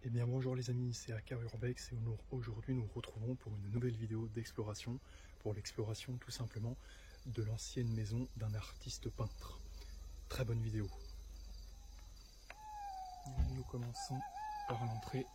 Eh bien bonjour les amis, c'est Aka Urbex et aujourd'hui nous nous retrouvons pour une nouvelle vidéo d'exploration, pour l'exploration tout simplement de l'ancienne maison d'un artiste peintre. Très bonne vidéo. Nous commençons par l'entrée.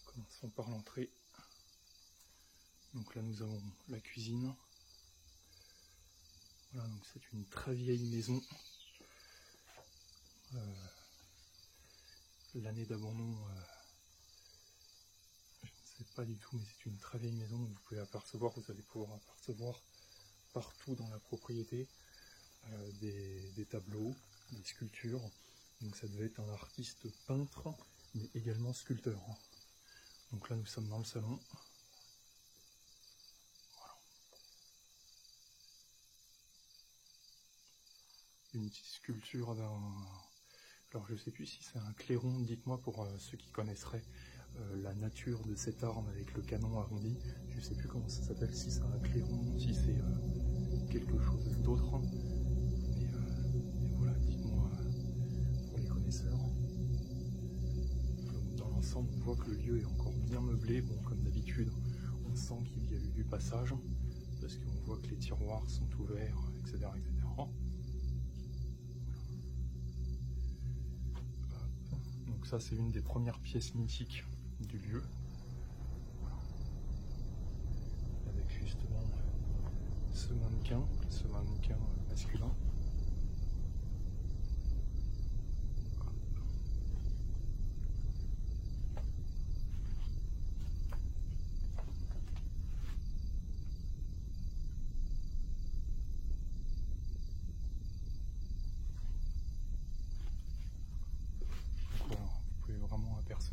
Commençons par l'entrée. Donc là nous avons la cuisine. Voilà, donc c'est une très vieille maison. L'année d'abandon, je ne sais pas du tout, mais c'est une très vieille maison. Donc vous pouvez apercevoir, vous allez pouvoir apercevoir partout dans la propriété des tableaux, des sculptures. Donc ça devait être un artiste peintre, mais également sculpteur. Donc là nous sommes dans le salon. Voilà. Une petite sculpture d'un... Alors je sais plus si c'est un clairon, dites-moi pour ceux qui connaisseraient la nature de cette arme avec le canon arrondi. Je sais plus comment ça s'appelle, si c'est un clairon, si c'est quelque chose d'autre. Mais voilà, dites-moi pour les connaisseurs. Dans l'ensemble, on voit que le lieu est encore bien meublé. Bon, comme d'habitude, on sent qu'il y a eu du passage, parce qu'on voit que les tiroirs sont ouverts, etc. etc. Donc ça c'est une des premières pièces mythiques du lieu. Voilà. Avec justement ce mannequin masculin.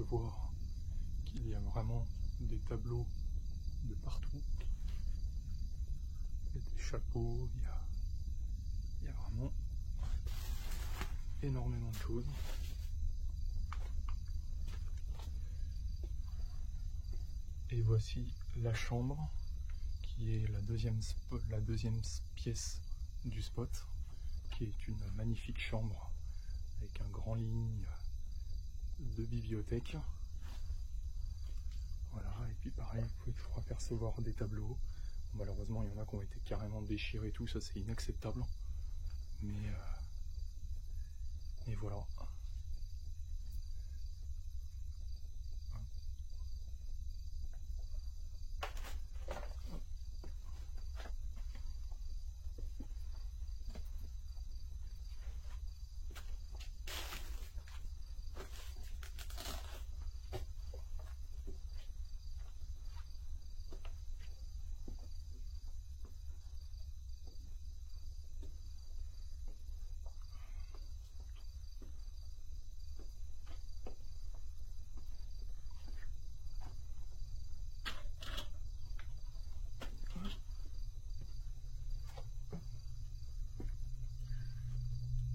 Voir qu'il y a vraiment des tableaux de partout. Il y a des chapeaux, il y a vraiment énormément de choses. Et voici la chambre qui est la deuxième pièce du spot, qui est une magnifique chambre avec un grand lit de bibliothèque. Voilà, et puis pareil, vous pouvez toujours apercevoir des tableaux. Malheureusement, il y en a qui ont été carrément déchirés et tout, ça c'est inacceptable. Mais voilà.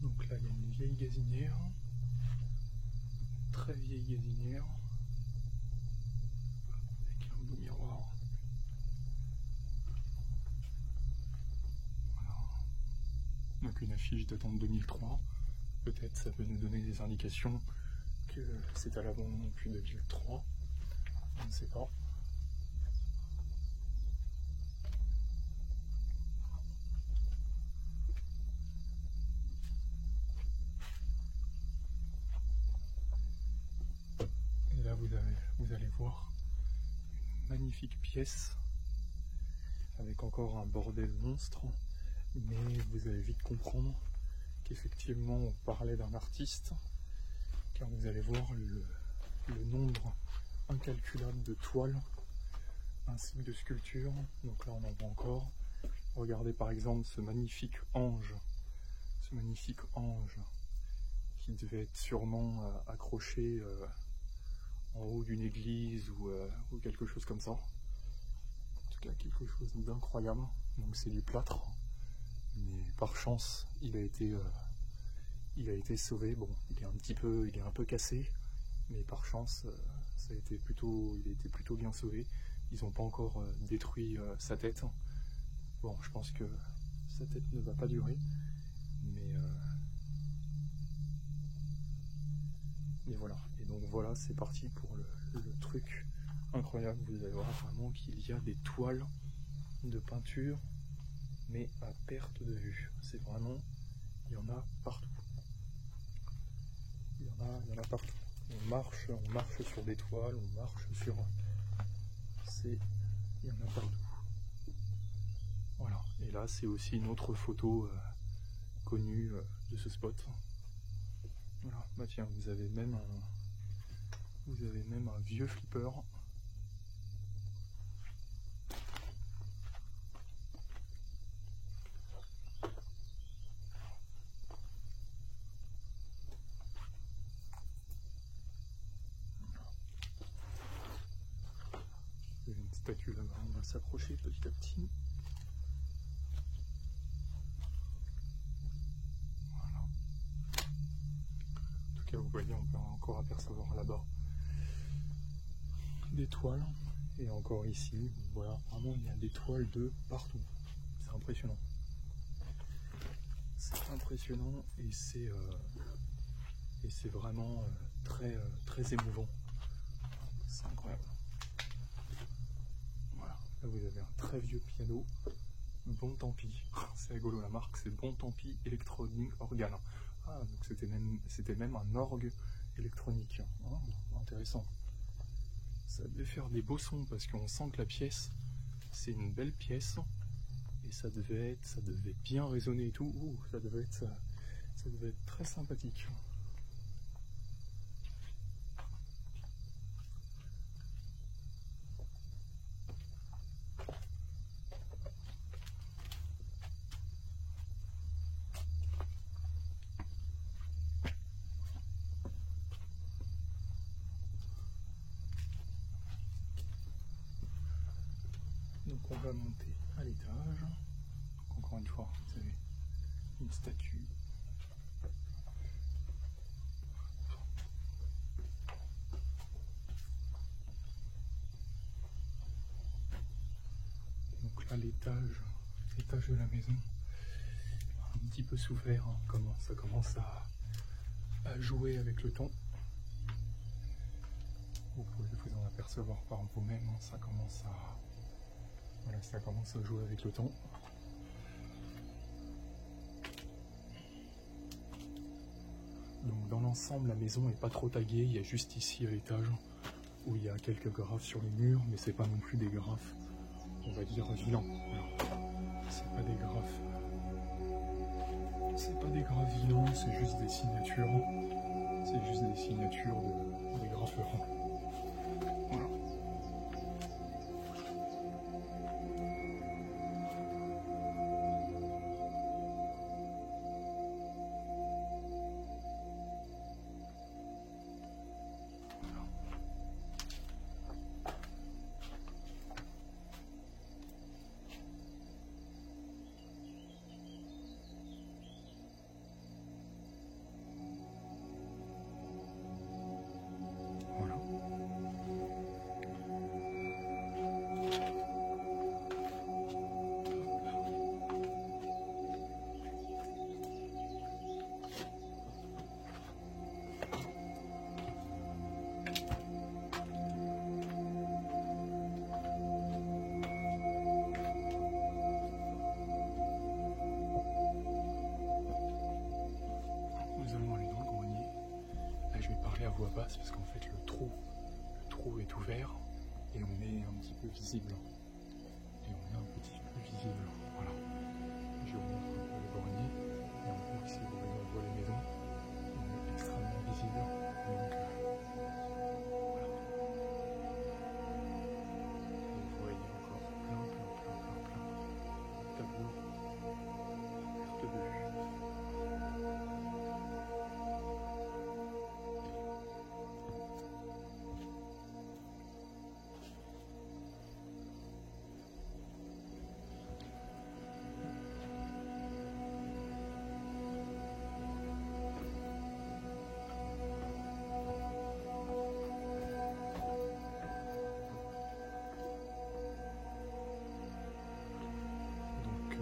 Donc là, il y a une vieille gazinière, une très vieille gazinière, avec un beau miroir. Voilà. Donc une affiche datant de 2003. Peut-être ça peut nous donner des indications que c'est à l'abandon depuis 2003. Je ne sais pas. Et là vous allez voir une magnifique pièce avec encore un bordel monstre, mais vous allez vite comprendre qu'effectivement on parlait d'un artiste, car vous allez voir le nombre incalculable de toiles ainsi que de sculptures. Donc là on en voit encore. Regardez par exemple ce magnifique ange qui devait être sûrement accroché en haut d'une église ou quelque chose comme ça. En tout cas quelque chose d'incroyable. Donc c'est du plâtre, mais par chance il a été sauvé. Bon, il est un peu cassé, mais par chance il a été plutôt bien sauvé. Ils n'ont pas encore détruit sa tête. Bon, je pense que sa tête ne va pas durer, mais voilà, c'est parti pour le truc incroyable. Vous allez voir vraiment qu'il y a des toiles de peinture, mais à perte de vue. C'est vraiment, il y en a partout. Il y en a partout. On marche sur des toiles, on marche sur... il y en a partout. Voilà. Et là, c'est aussi une autre photo connue de ce spot. Voilà. Bah tiens, vous avez même un vieux flipper. Une statue là-bas, on va s'approcher petit à petit. Voilà. En tout cas, vous voyez, on peut encore apercevoir là-bas des toiles. Et encore ici, voilà, vraiment il y a des toiles de partout. C'est impressionnant. C'est impressionnant et c'est vraiment très émouvant. C'est incroyable. Voilà, là vous avez un très vieux piano, Bon Tant Pis. C'est rigolo la marque, c'est Bon Tant Pis Electronic Organ. Ah, donc c'était même un orgue électronique. Oh, intéressant. Ça devait faire des beaux sons parce qu'on sent que la pièce, c'est une belle pièce et ça devait bien résonner et tout. Ouh, ça devait être très sympathique. Donc on va monter à l'étage. Donc encore une fois, vous avez une statue. Donc là l'étage de la maison, un petit peu souffert, hein, ça commence à jouer avec le temps. Vous pouvez vous en apercevoir par vous-même, hein, ça commence à jouer avec le temps. Donc dans l'ensemble, la maison n'est pas trop taguée, il y a juste ici à l'étage où il y a quelques graphes sur les murs, mais c'est pas non plus des graphes, on va dire, vilains. C'est pas des graphes vilains, c'est juste des signatures. C'est juste des signatures des graffeurs. Voilà. À voix basse parce qu'en fait le trou est ouvert et on est un petit peu visible. Voilà. Je vous montre un peu le grenier et en plus si vous voyez, on voit les maisons, on est extrêmement visible. Donc voilà. Et vous voyez encore plein de tableaux perte de vue.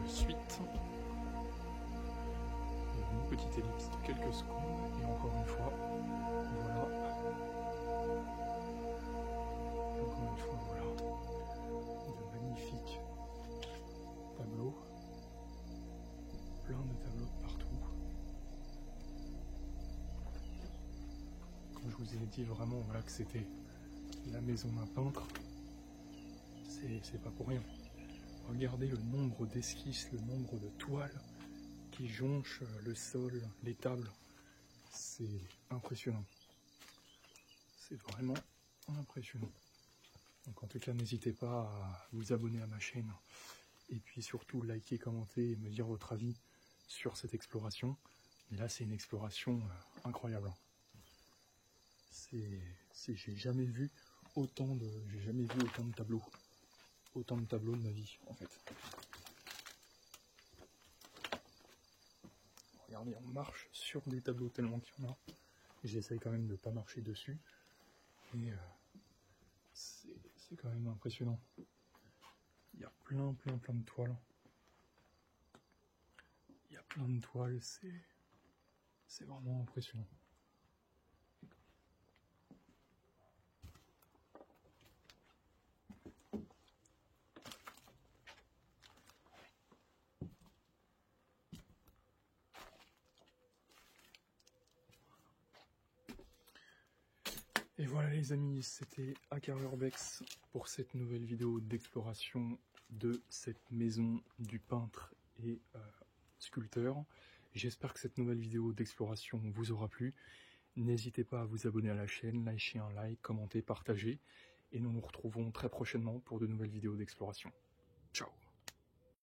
Suite, une petite ellipse de quelques secondes et encore une fois, voilà Encore une fois, voilà, de magnifiques tableaux, plein de tableaux de partout. Quand je vous ai dit vraiment voilà, que c'était la maison d'un peintre, c'est pas pour rien. Regardez le nombre d'esquisses, le nombre de toiles qui jonchent le sol, les tables. C'est impressionnant. C'est vraiment impressionnant. Donc en tout cas, n'hésitez pas à vous abonner à ma chaîne et puis surtout liker, commenter et me dire votre avis sur cette exploration. Mais là, c'est une exploration incroyable. J'ai jamais vu autant de tableaux. Autant de tableaux de ma vie, en fait. Regardez, on marche sur des tableaux tellement qu'il y en a. J'essaye quand même de ne pas marcher dessus. Et c'est quand même impressionnant. Il y a plein de toiles. Il y a plein de toiles, c'est vraiment impressionnant. Et voilà les amis, c'était Akar Urbex pour cette nouvelle vidéo d'exploration de cette maison du peintre et sculpteur. J'espère que cette nouvelle vidéo d'exploration vous aura plu. N'hésitez pas à vous abonner à la chaîne, lâcher un like, commenter, partager. Et nous nous retrouvons très prochainement pour de nouvelles vidéos d'exploration. Ciao!